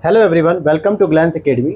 Hello everyone, welcome to Glance academy.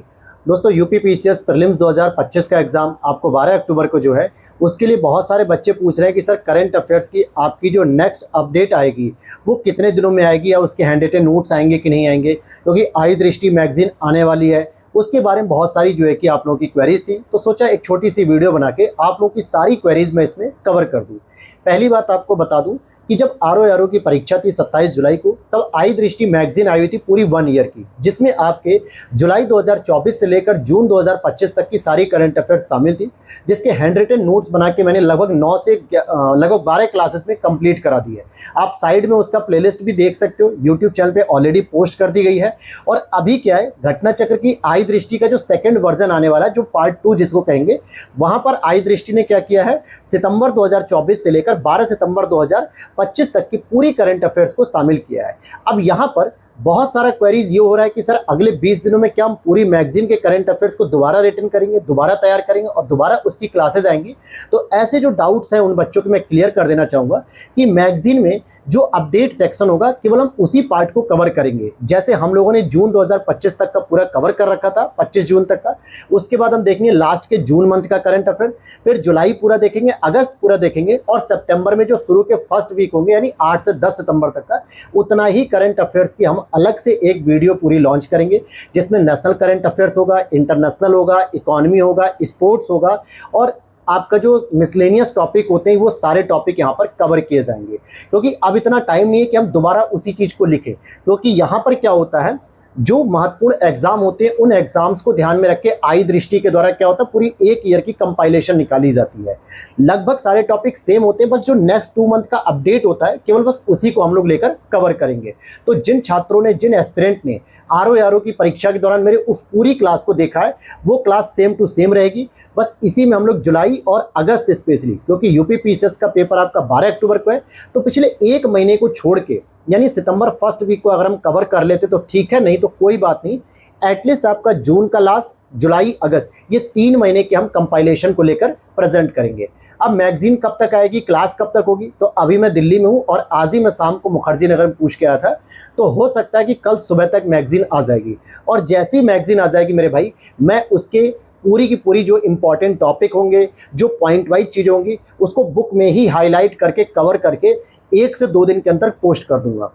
दोस्तों, UPPCS prelims 2025 का exam आपको 12 अक्टूबर को जो है उसके लिए बहुत सारे बच्चे पूछ रहे हैं कि सर करंट अफेयर्स की आपकी जो नेक्स्ट अपडेट आएगी वो कितने दिनों में आएगी या उसके हैंड रिटन नोट्स आएंगे कि नहीं आएंगे, क्योंकि आई दृष्टि मैगजीन आने वाली है। उसके बारे में बहुत सारी जो है कि आप लोगों की क्वेरीज थी, तो सोचा एक छोटी सी वीडियो बना के आप लोगों की सारी क्वेरीज मैं इसमें कवर कर दूँ। पहली बात आपको बता दूं कि जब आरओ की परीक्षा थी 27 जुलाई को, तब आई दृष्टि मैगजीन आई हुई थी पूरी 1 ईयर की, जिसमें आपके जुलाई 2024 से लेकर जून 2025 तक की सारी करंट अफेयर्स शामिल थी, जिसके हैंड रिटन नोट्स बना के मैंने लगभग 9 से लगभग 12 क्लासेस में कंप्लीट करा दी है। आप साइड में उसका प्लेलिस्ट भी देख सकते हो, यूट्यूब चैनल पे ऑलरेडी पोस्ट कर दी गई है। और अभी क्या है, घटना चक्र की आई दृष्टि का जो सेकंड वर्जन आने वाला है, जो पार्ट 2 जिसको कहेंगे, वहां पर आई दृष्टि ने क्या किया है, सितंबर 2024 से लेकर 12 सितंबर 2025 तक की पूरी करंट अफेयर्स को शामिल किया है। अब यहां पर बहुत सारा क्वेरीज ये हो रहा है कि सर अगले 20 दिनों में क्या हम पूरी मैगजीन के करंट अफेयर्स को दोबारा रिटन करेंगे, दोबारा तैयार करेंगे और दोबारा उसकी क्लासेस आएंगी। तो ऐसे जो डाउट्स हैं उन बच्चों को मैं क्लियर कर देना चाहूंगा कि मैगजीन में जो अपडेट सेक्शन होगा केवल हम उसी पार्ट को कवर करेंगे। जैसे हम लोगों ने जून 2025 तक का पूरा कवर कर रखा था, 25 जून तक का। उसके बाद हम देखेंगे लास्ट के जून मंथ का करंट अफेयर, फिर जुलाई पूरा देखेंगे, अगस्त पूरा देखेंगे और सितंबर में जो शुरू के फर्स्ट वीक होंगे यानी 8 से 10 सितंबर तक का, उतना ही करंट अफेयर्स की हम अलग से एक वीडियो पूरी लॉन्च करेंगे, जिसमें नेशनल करंट अफेयर्स होगा, इंटरनेशनल होगा, इकोनॉमी होगा, स्पोर्ट्स होगा और आपका जो मिसलेनियस टॉपिक होते हैं वो सारे टॉपिक यहाँ पर कवर किए जाएंगे। क्योंकि अब इतना टाइम नहीं है कि हम दोबारा उसी चीज को लिखें, क्योंकि यहाँ पर क्या होता है, जो महत्वपूर्ण एग्जाम होते हैं उन एग्जाम्स को ध्यान में रख के आई दृष्टि के द्वारा क्या होता है, पूरी 1 ईयर की कंपाइलेशन निकाली जाती है। लगभग सारे टॉपिक सेम होते हैं, बस जो नेक्स्ट 2 मंथ का अपडेट होता है केवल बस उसी को हम लोग लेकर कवर करेंगे। तो जिन छात्रों ने, जिन एस्पिरेंट ने आरओ की परीक्षा के दौरान मेरे उस पूरी क्लास को देखा है, वो क्लास सेम टू सेम रहेगी। बस इसी में हम लोग जुलाई और अगस्त स्पेशली, क्योंकि यूपीपीसीएस का पेपर आपका 12 अक्टूबर को है, तो पिछले 1 महीने को छोड़ के यानी सितंबर फर्स्ट वीक को अगर हम कवर कर लेते तो ठीक है, नहीं तो कोई बात नहीं। एटलीस्ट आपका जून का लास्ट, जुलाई, अगस्त, ये 3 महीने के हम कंपाइलेशन को लेकर प्रेजेंट करेंगे। अब मैगजीन कब तक आएगी, क्लास कब तक होगी, तो अभी मैं दिल्ली में हूं और आज ही मैं शाम को मुखर्जी नगर में पूछ के आया था, तो हो सकता है कि कल सुबह तक मैगजीन आ जाएगी। और जैसी मैगजीन आ जाएगी मेरे भाई, मैं उसके पूरी की पूरी जो इंपॉर्टेंट टॉपिक होंगे, जो पॉइंट वाइज चीज़ें होंगी, उसको बुक में ही हाईलाइट करके, कवर करके 1 से 2 दिन के अंदर पोस्ट कर दूंगा।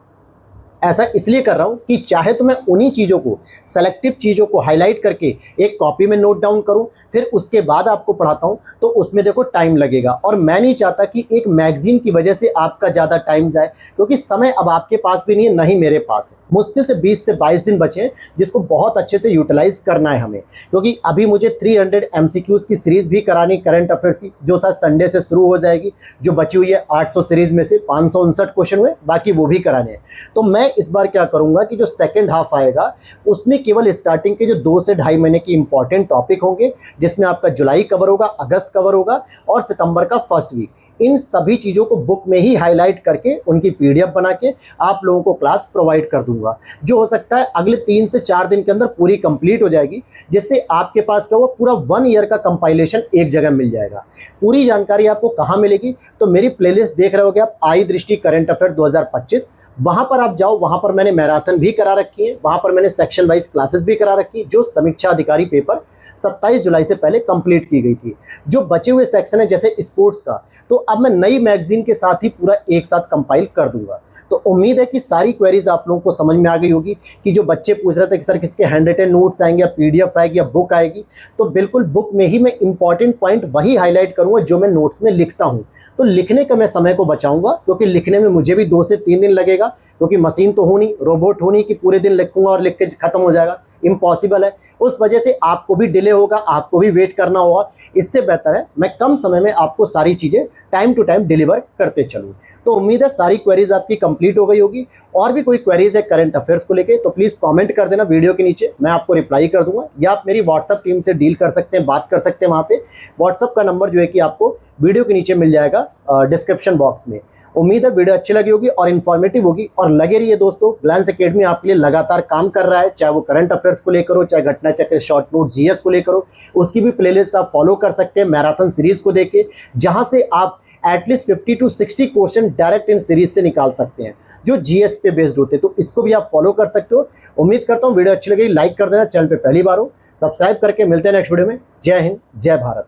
ऐसा इसलिए कर रहा हूं कि चाहे तो मैं उन्हीं चीज़ों को, सेलेक्टिव चीज़ों को हाईलाइट करके एक कॉपी में नोट डाउन करूं, फिर उसके बाद आपको पढ़ाता हूं, तो उसमें देखो टाइम लगेगा। और मैं नहीं चाहता कि एक मैगजीन की वजह से आपका ज़्यादा टाइम जाए, क्योंकि समय अब आपके पास भी नहीं है, ना ही मेरे पास है। मुश्किल से 20 से 22 दिन बचे हैं, जिसको बहुत अच्छे से यूटिलाइज करना है हमें। क्योंकि अभी मुझे 300 MCQs की सीरीज भी करानी करंट अफेयर्स की, जो शायद संडे से शुरू हो जाएगी। जो बची हुई है 800 सीरीज में से 559 क्वेश्चन हुए, बाकी वो भी कराने हैं। तो मैं इस बार क्या करूंगा कि जो सेकंड हाफ आएगा उसमें केवल स्टार्टिंग के जो 2 से 2.5 महीने की इंपॉर्टेंट टॉपिक होंगे, जिसमें आपका जुलाई कवर होगा, अगस्त कवर होगा और सितंबर का फर्स्ट वीक, इन सभी चीज़ों को बुक में ही हाईलाइट करके उनकी PDF बना के आप लोगों को क्लास प्रोवाइड कर दूंगा, जो हो सकता है अगले 3 से 4 दिन के अंदर पूरी कंप्लीट हो जाएगी, जिससे आपके पास क्या हुआ, पूरा 1 ईयर का कंपाइलेशन एक जगह मिल जाएगा। पूरी जानकारी आपको कहाँ मिलेगी, तो मेरी प्लेलिस्ट देख रहे होगे आप, आई दृष्टि करंट अफेयर 2025, वहां पर आप जाओ। वहां पर मैंने मैराथन भी करा रखी है, वहां पर मैंने सेक्शन वाइज क्लासेस भी करा रखी है, जो समीक्षा अधिकारी पेपर 27 जुलाई से पहले कंप्लीट की गई थी। जो बचे हुए सेक्शन है जैसे स्पोर्ट्स का, तो अब मैं नई मैगजीन के साथ ही पूरा एक साथ कंपाइल कर दूंगा। तो उम्मीद है कि सारी क्वेरीज आप लोगों को समझ में आ गई होगी कि जो बच्चे पूछ रहे थे कि सर किसके हैंड रिटन नोट्स आएंगे या PDF आएगी या बुक आएगी, तो बिल्कुल बुक में ही मैं इंपॉर्टेंट पॉइंट वही हाईलाइट करूंगा जो मैं नोट्स में लिखता हूं। तो लिखने का मैं समय को बचाऊंगा, क्योंकि लिखने में मुझे भी 2 से 3 दिन लगेगा, क्योंकि मशीन तो हो नहीं, रोबोट हो नहीं कि पूरे दिन लिखूंगा और लिख के खत्म हो जाएगा, इम्पॉसिबल है। उस वजह से आपको भी डिले होगा, आपको भी वेट करना होगा। इससे बेहतर है मैं कम समय में आपको सारी चीज़ें टाइम टू टाइम डिलीवर करते चलूँ। तो उम्मीद है सारी क्वेरीज आपकी कंप्लीट हो गई होगी। और भी कोई क्वेरीज है करंट अफेयर्स को लेके, तो प्लीज़ कमेंट कर देना वीडियो के नीचे, मैं आपको रिप्लाई कर दूंगा। या आप मेरी व्हाट्सअप टीम से डील कर सकते हैं, बात कर सकते हैं। वहाँ पे व्हाट्सअप का नंबर जो है कि आपको वीडियो के नीचे मिल जाएगा डिस्क्रिप्शन बॉक्स में। उम्मीद है वीडियो अच्छी लगी होगी और इन्फॉर्मेटिव होगी, और लगे रहिए दोस्तों। ग्लैंस एकेडमी आपके लिए लगातार काम कर रहा है, चाहे वो करंट अफेयर्स को लेकर हो, चाहे घटना चक्र, शॉर्ट नोट, GS को लेकर हो। उसकी भी प्लेलिस्ट आप फॉलो कर सकते हैं मैराथन सीरीज को देख के, जहाँ से आप at least 50 to 60 question direct in series से निकाल सकते हैं जो जीएस पे बेस्ड होते हैं। तो इसको भी आप फॉलो कर सकते हो। उम्मीद करता हूँ वीडियो अच्छी लगी, लाइक कर देना, चैनल पे पहली बार हो सब्सक्राइब करके। मिलते हैं नेक्स्ट वीडियो में। जय हिंद, जय भारत।